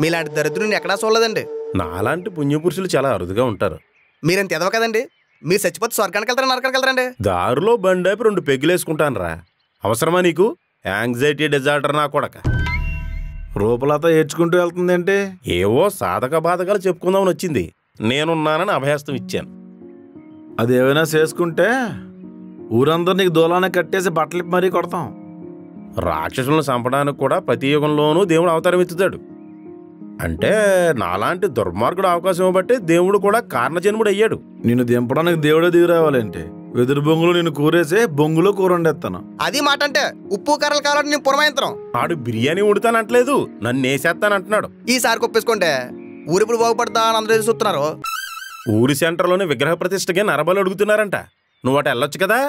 మీలాంటి దరిద్రుని ఎక్కడా చూడలేదండి. నాలాంటి పుణ్యపురుషులు చాలా అరుదుగా ఉంటారు. మీరెంత ఎదవ కదండి. మీరు చచ్చిపోతే స్వర్గానికి వెళ్తారా నరకానికి వెళ్తారండి? దారిలో బండేపు 2 పెగ్గులేసుకుంటాను రా. అవసరమా నీకు? యాంగ్జైటీ డిజార్డర్ నా కొడక. రూపలత ఏడ్చుకుంటూ వెళ్తుందంటే ఏవో సాధక బాధకాలు చెప్పుకుందామని వచ్చింది. నేనున్నానని అభయస్తం ఇచ్చాను. అదేమైనా చేసుకుంటే ఊరందరూ నీకు దూలాన్ని కట్టేసి బట్టలు మరీ కొడతాం. రాక్షసులను చంపడానికి కూడా ప్రతి యుగంలోనూ దేవుడు అవతారం ఎత్తుతాడు. అంటే నాలాంటి దుర్మార్గుడు అవకాశం ఇవ్వబట్టి దేవుడు కూడా కారణజన్ముడు అయ్యాడు. నిన్ను దింపడానికి దేవుడే దిగి రావాలంటే వెదురు బొంగులు నిన్ను కూరేసే బొంగులో కూర వండేస్తాను. అది మాట అంటే ఉప్పు కర్రలు కావాలంటే నేను పురమాయంత్రం. ఆడు బిర్యానీ ఉడతానంటలేదు, నన్ను వేసేస్తానంటున్నాడు. ఈసారి కొప్పేసుకుంటే ఊరిప్పుడు బాగుపడతా అని అందరూ చూస్తున్నారు. ఊరి సెంటర్లోనే విగ్రహ ప్రతిష్టగా నరబలు అడుగుతున్నారంట. నువ్వు అటు వెళ్ళొచ్చు కదా.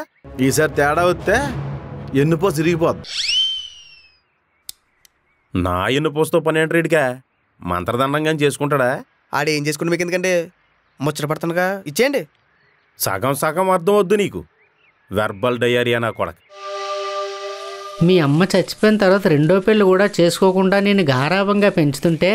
ఈసారి తేడా వస్తే ఎన్నుపో తిరిగిపోద్దు. నా ఎన్నుపోస్తో పని ఏంట్రీడికా? మంత్రదండంగా చేసుకుంటాడా? ఆడేం చేసుకుంటే మీకు ఎందుకండి? ముచ్చట పడుతుండగా ఇచ్చేయండి. సగం సగం అర్థం వద్దు నీకు. వెర్బల్ డయేరియా నా కొడక. మీ అమ్మ చచ్చిపోయిన తర్వాత 2వ పెళ్లి కూడా చేసుకోకుండా నేను గారాభంగా పెంచుతుంటే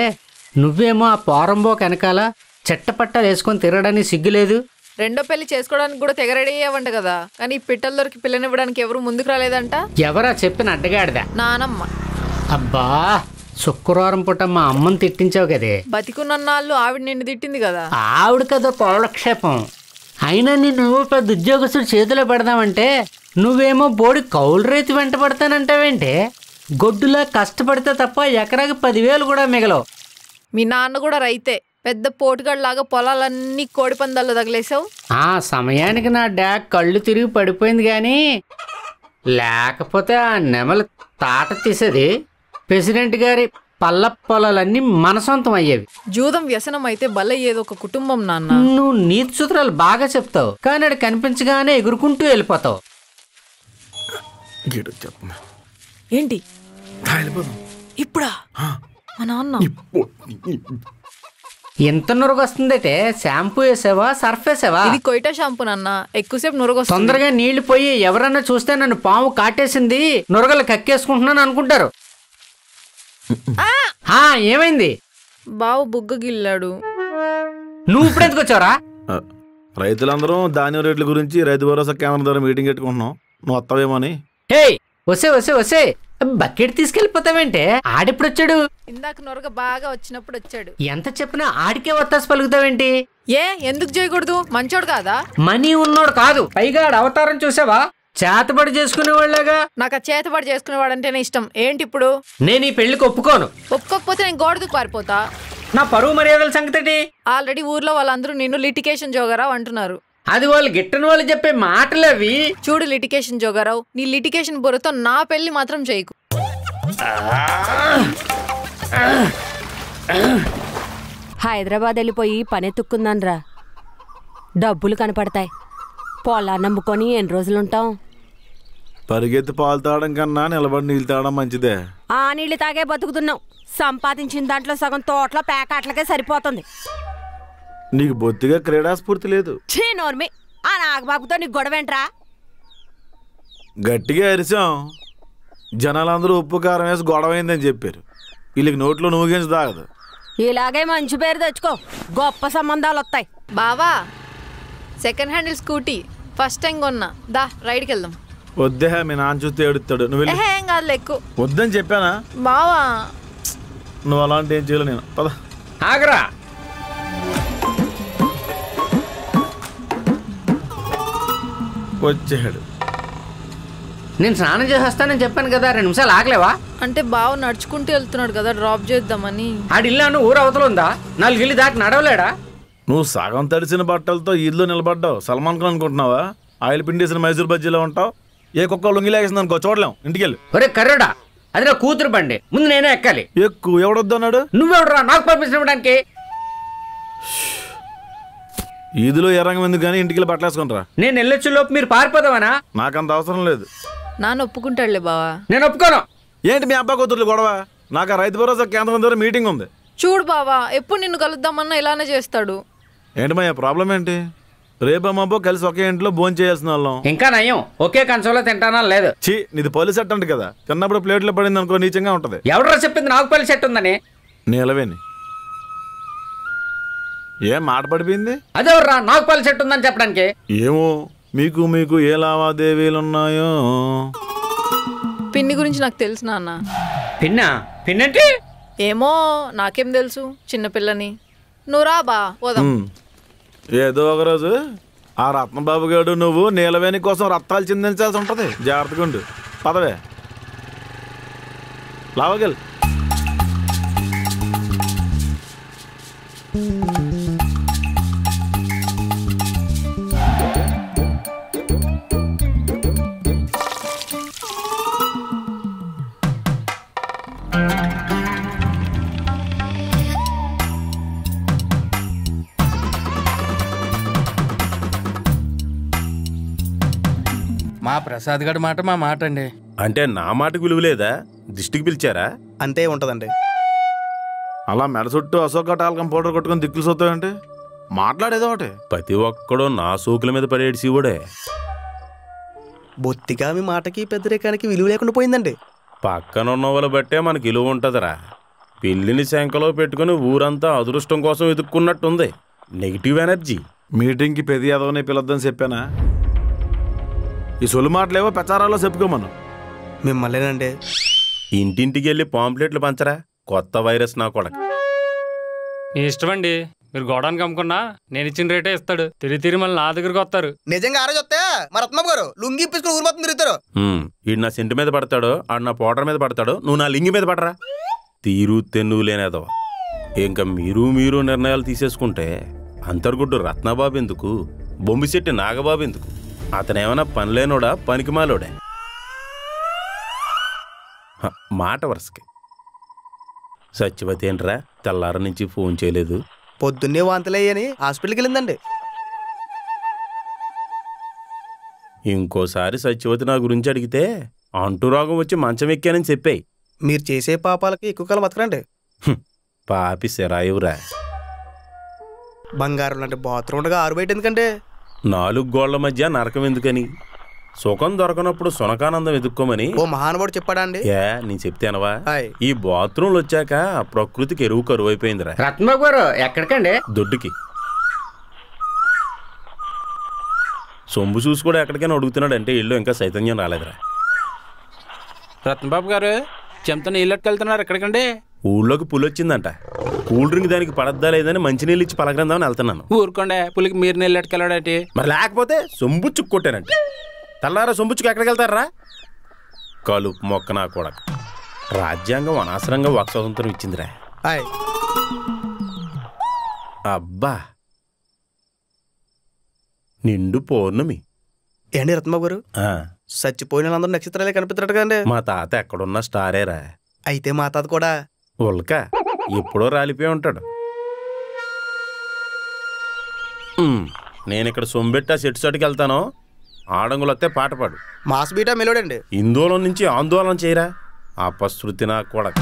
నువ్వేమో ఆ పోరంబోక వెనకాల చెట్టపట్టాలు వేసుకొని తిరగడానికి సిగ్గులేదు. 2వ పెళ్లి చేసుకోవడానికి కూడా తెగరెడీ అయ్యావంట కదా, కానీ పిట్టల దొరికి పిల్లనివ్వడానికి ఎవరు ముందుకు రాలేదంట. ఎవరా చెప్పిన అడ్డగాడిదా? నానమ్మ. అబ్బా, శుక్రవారం పూట మా అమ్మని తిట్టించావు కదే. బతికున్నన్నాళ్ళు ఆవిడ నిన్ను తిట్టింది కదా. ఆవిడ కదా పౌలక్షేపం. అయినా నిన్ను పెద్ద ఉద్యోగస్తుడు చేతిలో పెడదామంటే నువ్వేమో బోడి కౌలు రైతు వెంట పడతానంటావేంటే? గొడ్డులా కష్టపడితే తప్ప ఎకరాకి 10,000 కూడా మిగలవు. మీ నాన్న కూడా రైతే, పెద్ద పోటుగాళ్ళలాగా పొలాలన్నీ కోడి పందాల్లో తగిలేసావు. ఆ సమయానికి నా డాక్ కళ్ళు తిరిగి పడిపోయింది, కానీ లేకపోతే ఆ నెమలి తాట తీసేది ప్రెసిడెంట్ గారి పల్ల పొలాలన్నీ మన సొంతం అయ్యేవి. జూదం వ్యసనం అయితే బలయ్యేది ఒక కుటుంబం నాన్న. నువ్వు నీతి సూత్రాలు బాగా చెప్తావు, కానీ అది కనిపించగానే ఎగురుకుంటూ వెళ్ళిపోతావు. ఏంటి ఇప్పుడా? మా నాన్న ఎంత నురుగు వస్తుందైతే షాంపూ వేసావా సర్ఫ్ వేసావా? ఇది కొయిటా షాంపూ నాన్న, ఎక్కువసేపు నురుగు. తొందరగా నీళ్లు పోయి ఎవరన్నా చూస్తే నన్ను పాము కాటేసింది నురగలు కక్కేసుకుంటున్నాను అనుకుంటారు. ఏమైంది? బావు బుగ్గ గిల్లాడు. నువ్వు ఇప్పుడు ఎందుకు వచ్చావరా? రైతులందరూ ధాన్యం రేట్ల గురించి రైతు భరోసా కేంద్రం ద్వారా మీటింగ్ పెట్టుకుంటున్నాం, నువ్వు వస్తావేమో అని. హే వసే వసే వసే, బకెట్ తీసుకెళ్ళిపోతావేంటే? ఆడెప్పుడు వచ్చాడు? ఇందాక నొరగ బాగా వచ్చినప్పుడు వచ్చాడు. ఎంత చెప్పినా ఆడికే వత్తాసి పలుకుతావేంటి? ఎందుకు చేయకూడదు? మంచోడు కాదా? మనీ ఉన్నోడు కాదు, పైగా అవతారం చూసావా? చేతబడి చేసుకునేవాళ్ళగా. నాకు ఆ చేతబడి చేసుకునేవాడంటేనే ఇష్టం. ఏంటి ఇప్పుడు? నేను ఈ పెళ్లికి ఒప్పుకోను. ఒప్పుకోకపోతే నేను గోడకు పారిపోతా. నా పరువు మర్యాదల సంగతి. ఆల్రెడీ ఊర్లో వాళ్ళందరూ నిన్ను లిటికేషన్ జోగారావు అంటున్నారు. అది వాళ్ళు గిట్టని వాళ్ళు చెప్పే మాటలు అవి. చూడు లిటికేషన్ జోగారావు, నీ లిటికేషన్ బుర్రతో నా పెళ్లి మాత్రం చేయకు. హైదరాబాద్ వెళ్ళిపోయి పనెత్తుక్కుందాన్రా, డబ్బులు కనపడతాయి. పొలాన్ని నమ్ముకొని ఎన్ని రోజులుంటాం? పరిగెత్తి పాలు తాగడం కన్నా నిలబడి నీళ్ళు తాగడం మంచిదే. ఆ నీళ్ళు తాగే బతుకుతున్నాం. సంపాదించిన దాంట్లో సగం తోటలో పేకాట్లకే సరిపోతుంది. నీకు బొత్తిగా క్రీడాస్ఫూర్తి లేదు. నోర్మి, ఆ నాగబాబుతో నీకు గొడవేంట్రా? గట్టిగా అరిసాం, జనాలందరూ ఉప్పు కారం వేసి గొడవైందని చెప్పారు. వీళ్ళకి నోట్లో నూగించి తాగదు. ఇలాగే మంచి పేరు తెచ్చుకో, గొప్ప సంబంధాలు వస్తాయి. బావా, second handle scooty first time కొన్నా, దా రైడ్కి వెళ్దాం. వద్దే, మీ నాన్న చూస్తే ఏడుస్తాడు. నువ్వు ఏం కాదు ఎక్కువ వద్దని చెప్పానా? బావా నువ్వు అలాంటి ఏం చేయలేవు. నేను పద. ఆగరా, వచ్చాడు. నేను స్నానం చేసేస్తానని చెప్పాను కదా, 2 నిమిషాలు ఆగలేవా? అంటే బావ నడుచుకుంటూ వెళ్తున్నాడు కదా, డ్రాప్ చేద్దామని. ఆడిల్లాను ఊరు అవతల ఉందా? 4 ఇల్లు దాటి నడవలేడా? నువ్వు సగం తడిసిన బట్టలతో ఇల్లు నిలబడ్డావు. సల్మాన్ ఖాన్ అనుకుంటున్నావా? ఆయిల్ పిండేసిన మైసూర్ బజ్జీలో ఉంటావు. ఏ కుక్క లొంగిలేసింది అనుకో, చూడలేం. ఇంటికెళ్ళి. ఒరే కర్రడా, అది నా కూతురు బండి, ముందు నేనే ఎక్కాలి. ఎక్కువ ఎవడొద్దు అన్నాడు? నువ్వెవడరా నాకు పర్మిషన్ ఇవ్వడానికి? ఈదులో ఎర్రంగం ఎందుకు కానీ ఇంటికి బట్టలు వేసుకుంటారా? నేను వెళ్ళొచ్చు లోపు మీరు పారిపోదామనా? నాకంత అవసరం లేదు. నాన్న ఒప్పుకుంటాడులే బావా. నేను ఒప్పుకోను. ఏంటి మీ అబ్బా కూతుర్లు గొడవ? నాకు ఆ రైతు భరోసా కేంద్రం ద్వారా మీటింగ్ ఉంది. చూడు బావా, ఎప్పుడు నిన్ను కలుద్దామన్నా ఇలానే చేస్తాడు. ఏంటి మా ప్రాబ్లం ఏంటి? రేపమ్మబ్బో కలిసి ఒకే ఇంట్లో భోజనం చేయాల్సిన వాళ్ళం. ఇంకా నయం, ఒకే కంచంలో తింటానా లేదు. చీ, నీది పోలీస్ సెట్ అంట కదా, చిన్నప్పుడు ప్లేట్లో పడింది అనుకో నీచంగా ఉంటది. ఎవడరా చెప్పింది నాకు పోలీస్ సెట్ ఉందని? నీలవేణి ఏం మాట పడిపోయింది? అదేవర్రా నాకు పల్లి చెట్టు ఉందని చెప్పడానికి. ఏమో మీకు మీకు ఏ లావాదేవీలు ఉన్నాయో. పిన్ని గురించి నాకు తెలుసు నాన్న. పిన్నంటే ఏమో నాకేం తెలుసు, చిన్నపిల్లని. నువ్వు రా బా పోదాం. ఏదో ఒకరోజు ఆ రత్నబాబు గారు నువ్వు నీలవేణి కోసం రత్తాలు చిందించాల్సి ఉంటుంది. జాగ్రత్తగా ఉండు. పదవే లావగల్. మా ప్రసాద్ గడి మాట మా మాట అండి. అంటే నా మాటకు విలువ లేదా? దిష్టికి పిలిచారా? అంతే ఉంటదండి. అలా మెడ చుట్టూ అశోక టాల్కం పౌడర్ కొట్టుకుని దిక్కులు సొత్తాయంటే మాట్లాడేదో ఒకటి. ప్రతి ఒక్కడు నా సోకుల మీద పడేటి శివుడే. బొత్తిగా మీ మాటకి పెద్దరికానికి విలువ లేకుండా పోయిందండి. పక్కన ఉన్న వాళ్ళ బట్టే మనకి విలువ ఉంటుందిరా. పిల్లిని శంకలో పెట్టుకుని ఊరంతా అదృష్టం కోసం వెతుక్కున్నట్టుంది. Negative energy. మీటింగ్కి పెద్ద ఎదవని పిలొద్దని చెప్పానా? ఈ సొలు మాటలేవో ప్రచారాల్లో చెప్పుకోమను. మిమ్మల్నేనండి. ఇంటింటికి వెళ్ళి పాంప్లెట్లు పంచరా. కొత్త వైరస్ నా కొడక. మీ ఇష్టమండి. మీరు గోడానికి అమ్ముకున్నా నేను ఇచ్చిన రేటే ఇస్తాడు. తిరిగి మళ్ళీ నా దగ్గరకు వస్తారు. నిజంగా ఆ రోజు వస్తే మా రత్నబాబు గారు లుంగి ఇప్పించుకుని ఊరు మొత్తం తిరుగుతారు. ఈడు నా సెంటు మీద పడతాడు, ఆడు నా పౌడర్ మీద పడతాడు, నువ్వు నా లింగి మీద పడరా. తీరు తెన్నువు లేనేదో. ఇంకా మీరు నిర్ణయాలు తీసేసుకుంటే అంతర్గుడ్డు రత్నబాబు ఎందుకు, బొమ్మిశెట్టి నాగబాబు ఎందుకు? అతనేమన్నా పనిలేనోడా, పనికిమాలోడే? మాట వరుసకి. సత్యవతి ఏంట్రా తెల్లార నుంచి ఫోన్ చేయలేదు? పొద్దున్నే వాంతులయ్యని హాస్పిటల్కి వెళ్ళిందండి. ఇంకోసారి సత్యవతి నా గురించి అడిగితే అంటురోగం వచ్చి మంచం ఎక్కానని చెప్పాయి. మీరు చేసే పాపాలకి ఎక్కువ కాలం బతకరండి. పాపి సెరాయువురా. బంగారం లాంటి బాత్రూమ్ ఉండగా ఆరు బయట ఎందుకంటే 4 గోళ్ల మధ్య నరకం ఎందుకని? సుఖం దొరకనప్పుడు సునకానందం ఎదుక్కోమని ఓ మహానుభావుడు చెప్పాడా అండి? నేను చెప్తేనవా? ఈ బాత్రూమ్లు వచ్చాక ప్రకృతికి ఎరువు కరువు అయిపోయిందిరా. రత్నబాబు గారు ఎక్కడికండి? దొడ్డుకి. సొంబు చూసి కూడా ఎక్కడికైనా అడుగుతున్నాడు అంటే ఇల్లు ఇంకా చైతన్యం రాలేదురా. రత్నబాబు గారు చెంత నీళ్ళెట్టుకెళ్తున్నారు ఎక్కడికండి? ఊళ్ళోకి పులి వచ్చిందంట. కూల్ డ్రింక్ దానికి పడద్దా లేదని మంచినీళ్ళు ఇచ్చి పలకరిందామని వెళ్తున్నాను. ఊరుకోండి, పులికి మీరు నీళ్ళెట్టుకెళ్ళాడేటి? మరి లేకపోతే సొంబుచ్చుకు కొట్టానంటే తెల్లారా సొంబుచ్చుకు ఎక్కడికి వెళ్తారా? కలుపు మొక్క నా కూడా. రాజ్యాంగం అనవసరంగా వాక్ స్వాతంత్రం ఇచ్చిందిరా. అబ్బా నిండు పౌర్ణమి. ఏండి రత్నబాబు గారు, చచ్చిపోయిన వాళ్ళందరూ నక్షత్రాలే కనిపిస్తున్నట్టు కదండి. మా తాత ఎక్కడున్న స్టారేరా. అయితే మా తాత కూడా ఉల్క ఎప్పుడో రాలిపోయి ఉంటాడు. నేను ఇక్కడ సొంబెట్టి ఆ సెట్టు చాటుకి వెళ్తాను. ఆడంగులు వస్తే పాట పాడు. Mass beta మెలోడండి. ఇందోళన నుంచి ఆందోళన చేయరా. అపశృతి నా కొడక.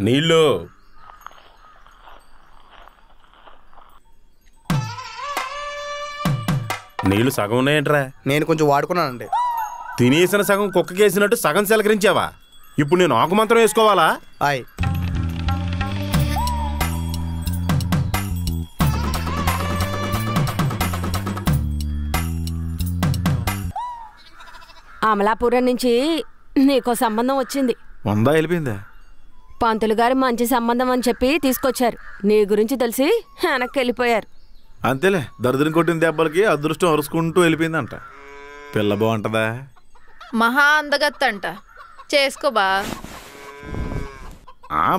నీళ్ళు నీళ్ళు సగం ఉన్నాయంట్రా. నేను కొంచెం వాడుకున్నానండి. తినేసిన సగం కుక్కకేసినట్టు సగం సెలకరించావా? ఇప్పుడు నేను ఆకు మంత్రం వేసుకోవాలా? అమలాపురం నుంచి నీకో సంబంధం వచ్చింది. వెళ్ళిపోయిందా? పంతులు గారు మంచి సంబంధం అని చెప్పి తీసుకొచ్చారు. నీ గురించి తెలిసి వెనక్కి వెళ్ళిపోయారు. అంతేలే, దరిద్రం కొట్టిన దెబ్బలకి అదృష్టం అరుచుకుంటూ వెళ్ళిపోయిందంట. పిల్ల బాగుంటదా? మహా అందగత్తంట. చేసుకోబా.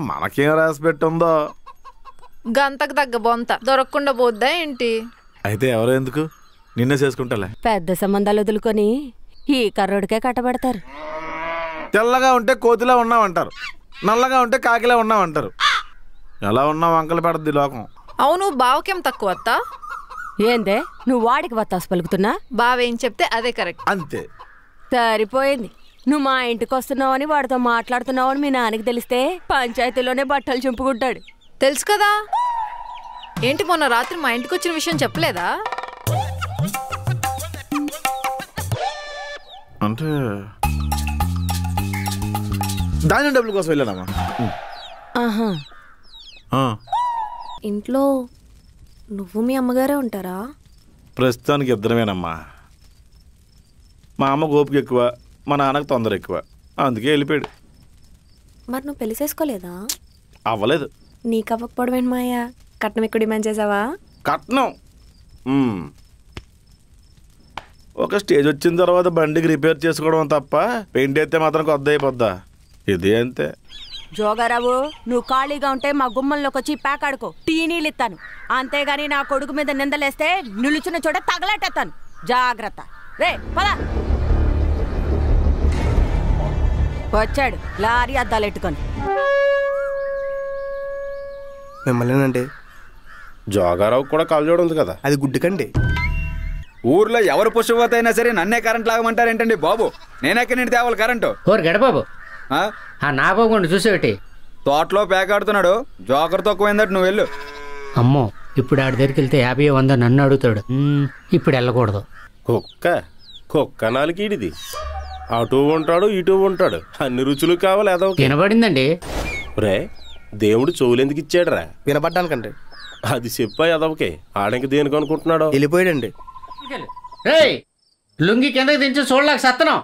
మనకేం రాసి పెట్టుందో. గంతకు తగ్గ బొంత దొరకకుండా పోద్దా ఏంటి? అయితే ఎవరో ఎందుకు, నిన్నే చేసుకుంటాలే. పెద్ద సంబంధాలు వదులుకొని ఈ కర్రోడికే కట్టబెడతారు. తెల్లగా ఉంటే కోతిలా ఉన్నామంటారు, నల్లగా ఉంటే కాకిలా ఉన్నామంటారు. ఎలా ఉన్నావు అంకలు పెడద్ది లోకం. అవును, బావకేం తక్కువ అత్తా? ఏందే నువ్వు వాడికి వత్తాసు పలుకుతున్నా? బావేం చెప్తే అదే కరెక్ట్. అంతే సరిపోయింది. నువ్వు మా ఇంటికి వస్తున్నావని వాడితో మాట్లాడుతున్నావని మీ నాన్నకి తెలిస్తే పంచాయతీలోనే బట్టలు చింపుకుంటాడు. తెలుసు కదా. ఏంటి మొన్న రాత్రి మా ఇంటికి వచ్చిన విషయం చెప్పలేదా? అంటే ధాన్యం డబ్బుల కోసం వెళ్ళానమ్మా. ఆహా. ఇంట్లో నువ్వు మీ అమ్మగారే ఉంటారా? ప్రస్తుతానికి ఇద్దరమేనమ్మా. మా అమ్మకు ఓపిక ఎక్కువ, మా నాన్నకు తొందర ఎక్కువ, అందుకే వెళ్ళిపోయాడు. మరి నువ్వు పెళ్లి చేసుకోలేదా? అవ్వలేదు. నీకు అవ్వకపోవడం ఏంటి మాయా? కట్నం ఎక్కువ డిమాండ్ చేసావా? కట్నం ఒక స్టేజ్ వచ్చిన తర్వాత బండికి రిపేర్ చేసుకోవడం తప్ప పెయింట్ అయితే మాత్రం కొద్ద అయిపోద్దా? ఇదే అంతే. జోగారావు, నువ్వు ఖాళీగా ఉంటే మా గుమ్మంలోకి వచ్చి ప్యాకాడుకో, టీ నీళ్ళు ఇస్తాను. అంతేగాని నా కొడుకు మీద నిందలేస్తే నిలుచున్న చోట తగలెట్టేస్తాను. జాగ్రత్త. రే పద. వచ్చాడు లారీ అద్దాలు ఎట్టుకొని. మిమ్మల్నేనండి. జోగారావు కూడా కాల్జోడు ఉంది కదా, అది గుడ్డికండి. ఊర్లో ఎవరు పుష్పవత అయినా సరే నన్నే కరెంట్ లాగమంటారేంటండి బాబు? నేనెక్కడి నుండి తేవాలి కరెంటు? ఓరు గడబాబు, నా బాబు చూసేటి తోటలో పేకాడుతున్నాడు. జోకర్ తక్కువైందట, నువ్వు వెళ్ళు. అమ్మో, ఇప్పుడు ఆడి దగ్గరికి వెళ్తే 50-100 నన్ను అడుగుతాడు. ఇప్పుడు వెళ్ళకూడదు. కుక్క నాలుగిడిది. అటు ఉంటాడు ఇటు ఉంటాడు, అన్ని రుచులు కావాలి. అదో వినబడిందండి. రే, దేవుడు చెవులెందుకు ఇచ్చాడురా? వినపడ్డానికండి. అది చెప్పా అదవకే. ఆడకి దేనికి అనుకుంటున్నాడు? వెళ్ళిపోయాడండి. రేయ్, లుంగి కిందకి దించి చూడలేక సత్తనం.